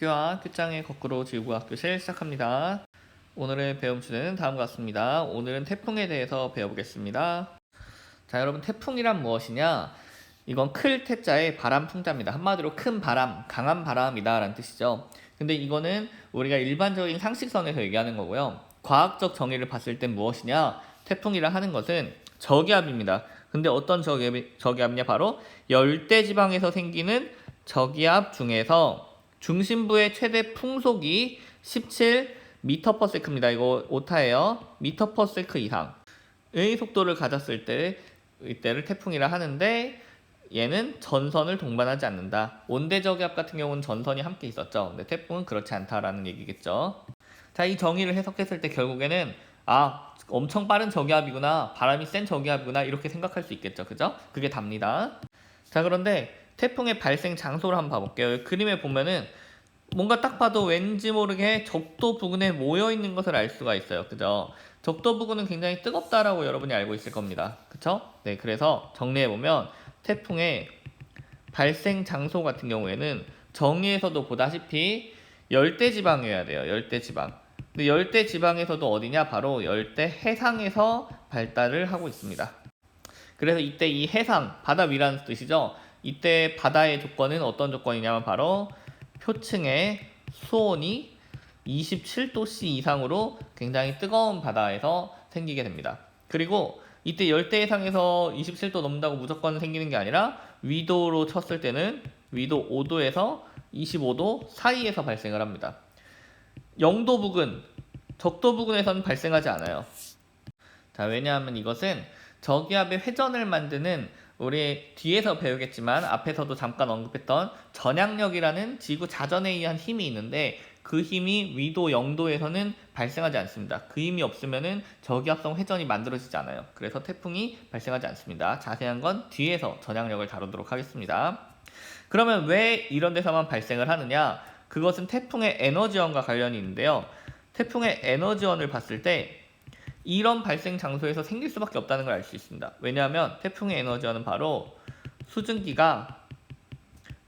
Q와 Q장의 거꾸로 지구과학교실 시작합니다. 오늘의 배움 주제는 다음과 같습니다. 오늘은 태풍에 대해서 배워보겠습니다. 자, 여러분, 태풍이란 무엇이냐? 이건 클 태자의 바람 풍자입니다. 한마디로 큰 바람, 강한 바람이다 라는 뜻이죠. 근데 이거는 우리가 일반적인 상식선에서 얘기하는 거고요. 과학적 정의를 봤을 땐 무엇이냐? 태풍이라 하는 것은 저기압입니다. 근데 어떤 저기압이냐? 바로 열대지방에서 생기는 저기압 중에서 중심부의 최대 풍속이 17m/s입니다. 이거 오타예요. m/s 이상의 속도를 가졌을 때 이때를 태풍이라 하는데, 얘는 전선을 동반하지 않는다. 온대저기압 같은 경우는 전선이 함께 있었죠. 근데 태풍은 그렇지 않다라는 얘기겠죠. 자, 이 정의를 해석했을 때 결국에는 엄청 빠른 저기압이구나, 바람이 센 저기압이구나, 이렇게 생각할 수 있겠죠. 그죠? 그게 답니다. 자, 그런데 태풍의 발생 장소를 한번 봐볼게요. 그림에 보면은 뭔가 딱 봐도 왠지 모르게 적도 부근에 모여 있는 것을 알 수가 있어요. 그죠? 적도 부근은 굉장히 뜨겁다라고 여러분이 알고 있을 겁니다. 그쵸? 네, 그래서 정리해보면 태풍의 발생 장소 같은 경우에는 정의에서도 보다시피 열대지방이어야 돼요. 열대지방. 근데 열대지방에서도 어디냐? 바로 열대 해상에서 발달을 하고 있습니다. 그래서 이때 이 해상, 바다 위라는 뜻이죠. 이때 바다의 조건은 어떤 조건이냐면 바로 표층의 수온이 27도씨 이상으로 굉장히 뜨거운 바다에서 생기게 됩니다. 그리고 이때 열대 해상에서 27도 넘는다고 무조건 생기는 게 아니라 위도로 쳤을 때는 위도 5도에서 25도 사이에서 발생을 합니다. 영도 부근, 적도 부근에서는 발생하지 않아요. 자, 왜냐하면 이것은 저기압의 회전을 만드는, 우리 뒤에서 배우겠지만 앞에서도 잠깐 언급했던 전향력이라는 지구 자전에 의한 힘이 있는데, 그 힘이 위도 0도에서는 발생하지 않습니다. 그 힘이 없으면은 저기압성 회전이 만들어지지 않아요. 그래서 태풍이 발생하지 않습니다. 자세한 건 뒤에서 전향력을 다루도록 하겠습니다. 그러면 왜 이런 데서만 발생을 하느냐? 그것은 태풍의 에너지원과 관련이 있는데요. 태풍의 에너지원을 봤을 때 이런 발생 장소에서 생길 수밖에 없다는 걸 알 수 있습니다. 왜냐하면 태풍의 에너지원은 바로 수증기가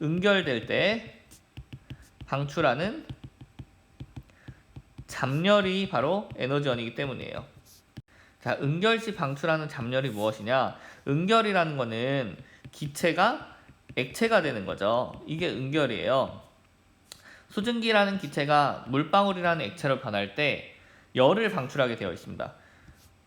응결될 때 방출하는 잡열이 바로 에너지원이기 때문이에요. 자, 응결 시 방출하는 잡열이 무엇이냐? 응결이라는 거는 기체가 액체가 되는 거죠. 이게 응결이에요. 수증기라는 기체가 물방울이라는 액체로 변할 때 열을 방출하게 되어 있습니다.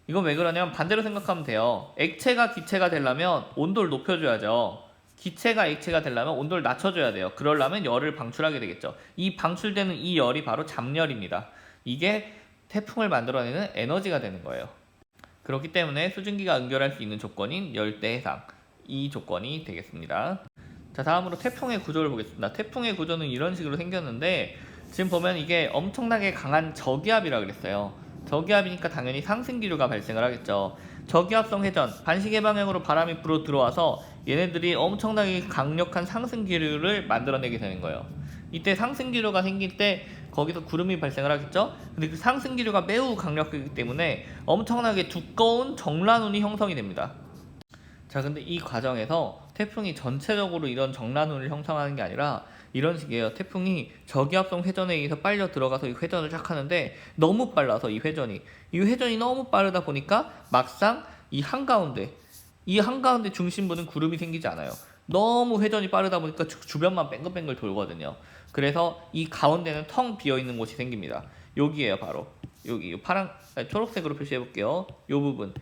이건 왜 그러냐면 반대로 생각하면 돼요. 액체가 기체가 되려면 온도를 높여줘야죠. 기체가 액체가 되려면 온도를 낮춰줘야 돼요. 그러려면 열을 방출하게 되겠죠. 이 방출되는 이 열이 바로 잡열입니다. 이게 태풍을 만들어내는 에너지가 되는 거예요. 그렇기 때문에 수증기가 응결할 수 있는 조건인 열대해상, 이 조건이 되겠습니다. 자, 다음으로 태풍의 구조를 보겠습니다. 태풍의 구조는 이런 식으로 생겼는데, 지금 보면 이게 엄청나게 강한 저기압이라 그랬어요. 저기압이니까 당연히 상승기류가 발생을 하겠죠. 저기압성 회전, 반시계 방향으로 바람이 불어 들어와서 얘네들이 엄청나게 강력한 상승기류를 만들어내게 되는 거예요. 이때 상승기류가 생길 때 거기서 구름이 발생을 하겠죠. 근데 그 상승기류가 매우 강력하기 때문에 엄청나게 두꺼운 정란운이 형성이 됩니다. 자, 근데 이 과정에서 태풍이 전체적으로 이런 정란운을 형성하는 게 아니라 이런 식이에요. 태풍이 저기압성 회전에 의해서 빨려 들어가서 이 회전을 쫙 하는데, 너무 빨라서 이 회전이 너무 빠르다 보니까 막상 이 한가운데 중심부는 구름이 생기지 않아요. 너무 회전이 빠르다 보니까 주변만 뱅글뱅글 돌거든요. 그래서 이 가운데는 텅 비어있는 곳이 생깁니다. 여기에요. 바로 여기 초록색으로 표시해 볼게요. 이 부분,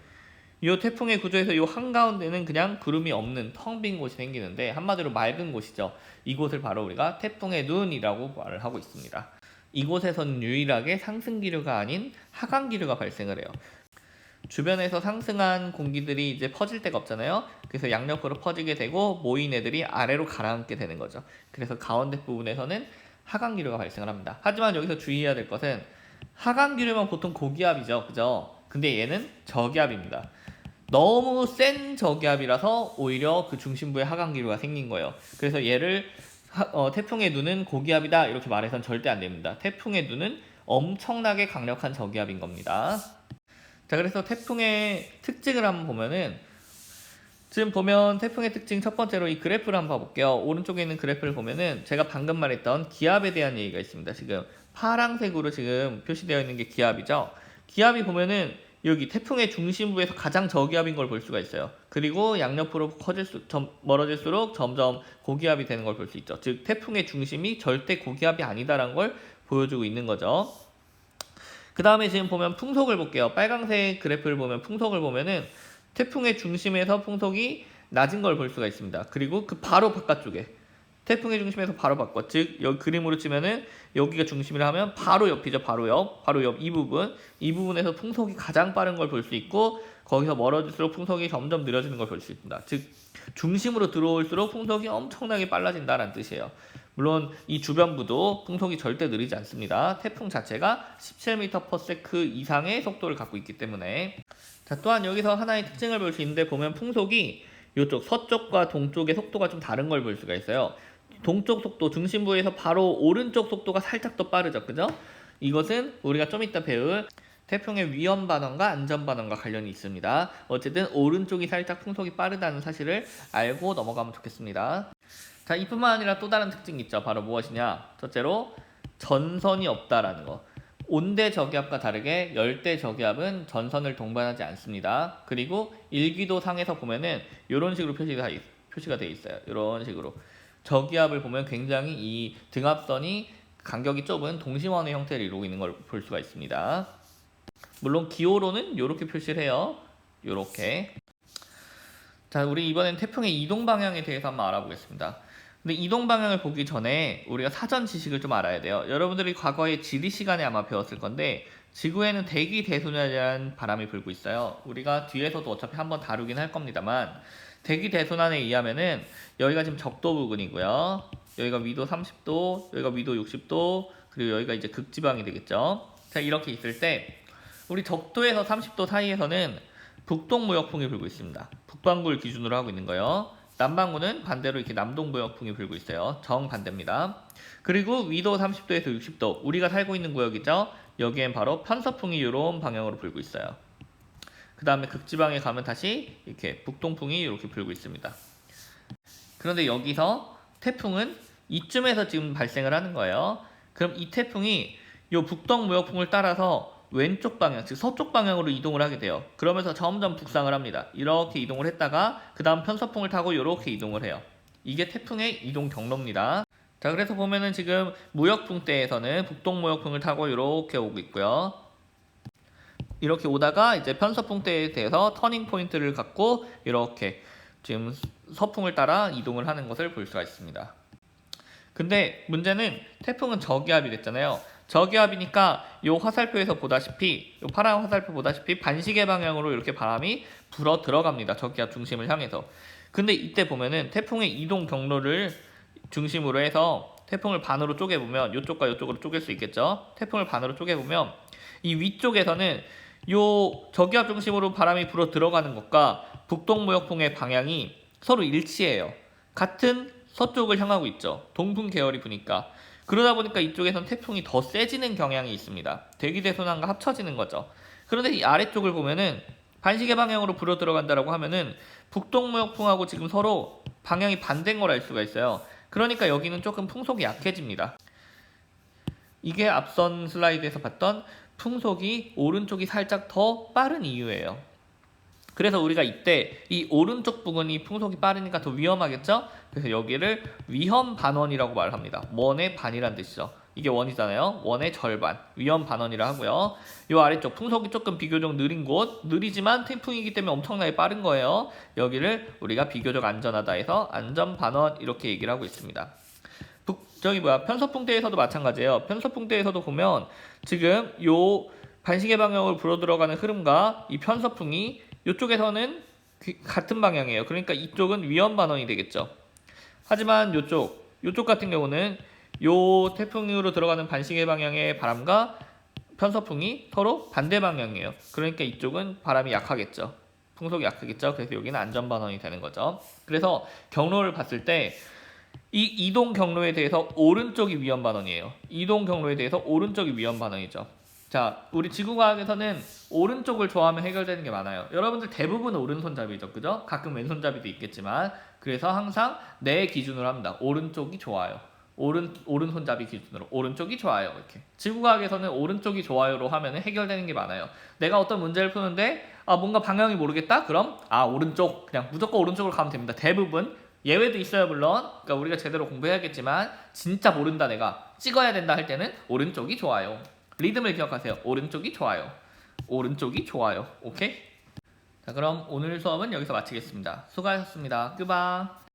이 태풍의 구조에서 이 한가운데는 그냥 구름이 없는 텅 빈 곳이 생기는데, 한마디로 맑은 곳이죠. 이곳을 바로 우리가 태풍의 눈이라고 말을 하고 있습니다. 이곳에서는 유일하게 상승기류가 아닌 하강기류가 발생을 해요. 주변에서 상승한 공기들이 이제 퍼질 데가 없잖아요. 그래서 양옆으로 퍼지게 되고 모인 애들이 아래로 가라앉게 되는 거죠. 그래서 가운데 부분에서는 하강기류가 발생을 합니다. 하지만 여기서 주의해야 될 것은, 하강기류면 보통 고기압이죠. 그죠? 근데 얘는 저기압입니다. 너무 센 저기압이라서 오히려 그 중심부에 하강기류가 생긴 거예요. 그래서 얘를 태풍의 눈은 고기압이다 이렇게 말해서는 절대 안 됩니다. 태풍의 눈은 엄청나게 강력한 저기압인 겁니다. 자, 그래서 태풍의 특징을 한번 보면은 지금 보면 태풍의 특징 첫 번째로 이 그래프를 한번 봐볼게요. 오른쪽에 있는 그래프를 보면은 제가 방금 말했던 기압에 대한 얘기가 있습니다. 지금 파란색으로 지금 표시되어 있는 게 기압이죠. 기압이 보면은 여기 태풍의 중심부에서 가장 저기압인 걸 볼 수가 있어요. 그리고 양옆으로 멀어질수록 점점 고기압이 되는 걸 볼 수 있죠. 즉 태풍의 중심이 절대 고기압이 아니다라는 걸 보여주고 있는 거죠. 그 다음에 지금 보면 풍속을 볼게요. 빨강색 그래프를 보면 풍속을 보면은 태풍의 중심에서 풍속이 낮은 걸 볼 수가 있습니다. 그리고 그 바로 바깥쪽에 태풍의 중심에서 바로 바깥, 즉 여기 그림으로 치면은 여기가 중심이라 하면 바로 옆이죠. 바로 옆 이 부분에서 풍속이 가장 빠른 걸 볼 수 있고 거기서 멀어질수록 풍속이 점점 느려지는 걸 볼 수 있습니다. 즉 중심으로 들어올수록 풍속이 엄청나게 빨라진다는 뜻이에요. 물론 이 주변부도 풍속이 절대 느리지 않습니다. 태풍 자체가 17m/s 이상의 속도를 갖고 있기 때문에. 자, 또한 여기서 하나의 특징을 볼 수 있는데 보면 풍속이 이쪽 서쪽과 동쪽의 속도가 좀 다른 걸 볼 수가 있어요. 동쪽 속도 중심부에서 바로 오른쪽 속도가 살짝 더 빠르죠. 그죠? 이것은 우리가 좀 이따 배울 태풍의 위험 반원과 안전 반원과 관련이 있습니다. 어쨌든 오른쪽이 살짝 풍속이 빠르다는 사실을 알고 넘어가면 좋겠습니다. 자, 이뿐만 아니라 또 다른 특징이 있죠. 바로 무엇이냐? 첫째로 전선이 없다라는 거. 온대 저기압과 다르게 열대 저기압은 전선을 동반하지 않습니다. 그리고 일기도 상에서 보면은 이런 식으로 표시가 되어 있어요. 이런 식으로 저기압을 보면 굉장히 이 등압선이 간격이 좁은 동심원의 형태를 이루고 있는 걸 볼 수가 있습니다. 물론 기호로는 이렇게 표시를 해요. 이렇게. 자, 우리 이번엔 태풍의 이동 방향에 대해서 한번 알아보겠습니다. 근데 이동 방향을 보기 전에 우리가 사전 지식을 좀 알아야 돼요. 여러분들이 과거에 지리 시간에 아마 배웠을 건데 지구에는 대기 대순환이라는 바람이 불고 있어요. 우리가 뒤에서도 어차피 한번 다루긴 할 겁니다만 대기 대순환에 의하면은 여기가 지금 적도 부근이고요. 여기가 위도 30도, 여기가 위도 60도, 그리고 여기가 이제 극지방이 되겠죠. 자, 이렇게 있을 때 우리 적도에서 30도 사이에서는 북동무역풍이 불고 있습니다. 북반구를 기준으로 하고 있는 거예요. 남반구는 반대로 이렇게 남동무역풍이 불고 있어요. 정반대입니다. 그리고 위도 30도에서 60도, 우리가 살고 있는 구역이죠. 여기엔 바로 편서풍이 이런 방향으로 불고 있어요. 그 다음에 극지방에 가면 다시 이렇게 북동풍이 이렇게 불고 있습니다. 그런데 여기서 태풍은 이쯤에서 지금 발생을 하는 거예요. 그럼 이 태풍이 이 북동무역풍을 따라서 왼쪽 방향, 즉 서쪽 방향으로 이동을 하게 돼요. 그러면서 점점 북상을 합니다. 이렇게 이동을 했다가 그 다음 편서풍을 타고 이렇게 이동을 해요. 이게 태풍의 이동 경로입니다. 자, 그래서 보면은 지금 무역풍대에서는 북동무역풍을 타고 이렇게 오고 있고요. 이렇게 오다가 이제 편서풍대에 대해서 터닝 포인트를 갖고 이렇게 지금 서풍을 따라 이동을 하는 것을 볼 수가 있습니다. 근데 문제는 태풍은 저기압이 됐잖아요. 저기압이니까 요 화살표에서 보다시피, 요 파란 화살표 보다시피 반시계 방향으로 이렇게 바람이 불어 들어갑니다. 저기압 중심을 향해서. 근데 이때 보면은 태풍의 이동 경로를 중심으로 해서 태풍을 반으로 쪼개보면 요쪽과 요쪽으로 쪼갤 수 있겠죠. 태풍을 반으로 쪼개보면 이 위쪽에서는 요 저기압 중심으로 바람이 불어 들어가는 것과 북동무역풍의 방향이 서로 일치해요. 같은 서쪽을 향하고 있죠. 동풍 계열이 부니까. 그러다 보니까 이쪽에선 태풍이 더 세지는 경향이 있습니다. 대기대순환과 합쳐지는 거죠. 그런데 이 아래쪽을 보면은 반시계 방향으로 불어 들어간다라고 하면은 북동무역풍하고 지금 서로 방향이 반대인 걸 알 수가 있어요. 그러니까 여기는 조금 풍속이 약해집니다. 이게 앞선 슬라이드에서 봤던 풍속이 오른쪽이 살짝 더 빠른 이유예요. 그래서 우리가 이때 이 오른쪽 부분이 풍속이 빠르니까 더 위험하겠죠? 그래서 여기를 위험 반원이라고 말합니다. 원의 반이란 뜻이죠. 이게 원이잖아요. 원의 절반, 위험 반원이라 하고요. 이 아래쪽 풍속이 조금 비교적 느린 곳, 느리지만 태풍이기 때문에 엄청나게 빠른 거예요. 여기를 우리가 비교적 안전하다 해서 안전 반원 이렇게 얘기를 하고 있습니다. 편서풍대에서도 마찬가지예요. 편서풍대에서도 보면 지금 요 반시계 방향으로 불어 들어가는 흐름과 이 편서풍이 이쪽에서는 같은 방향이에요. 그러니까 이쪽은 위험 반원이 되겠죠. 하지만 요쪽 같은 경우는 요 태풍으로 들어가는 반시계 방향의 바람과 편서풍이 서로 반대 방향이에요. 그러니까 이쪽은 바람이 약하겠죠. 풍속이 약하겠죠. 그래서 여기는 안전 반원이 되는 거죠. 그래서 경로를 봤을 때 이 이동 경로에 대해서 오른쪽이 위험 반원이에요. 이동 경로에 대해서 오른쪽이 위험 반원이죠. 자, 우리 지구과학에서는 오른쪽을 좋아하면 해결되는 게 많아요. 여러분들 대부분 오른손잡이죠, 그죠? 가끔 왼손잡이도 있겠지만, 그래서 항상 내 기준으로 합니다. 오른쪽이 좋아요. 오른손잡이 기준으로 오른쪽이 좋아요. 이렇게. 지구과학에서는 오른쪽이 좋아요로 하면 해결되는 게 많아요. 내가 어떤 문제를 푸는데 뭔가 방향이 모르겠다? 그럼 오른쪽, 그냥 무조건 오른쪽으로 가면 됩니다. 대부분. 예외도 있어요, 물론. 그러니까 우리가 제대로 공부해야겠지만 진짜 모른다, 내가 찍어야 된다 할 때는 오른쪽이 좋아요. 리듬을 기억하세요. 오른쪽이 좋아요. 오른쪽이 좋아요. 오케이? 자, 그럼 오늘 수업은 여기서 마치겠습니다. 수고하셨습니다. 끄바.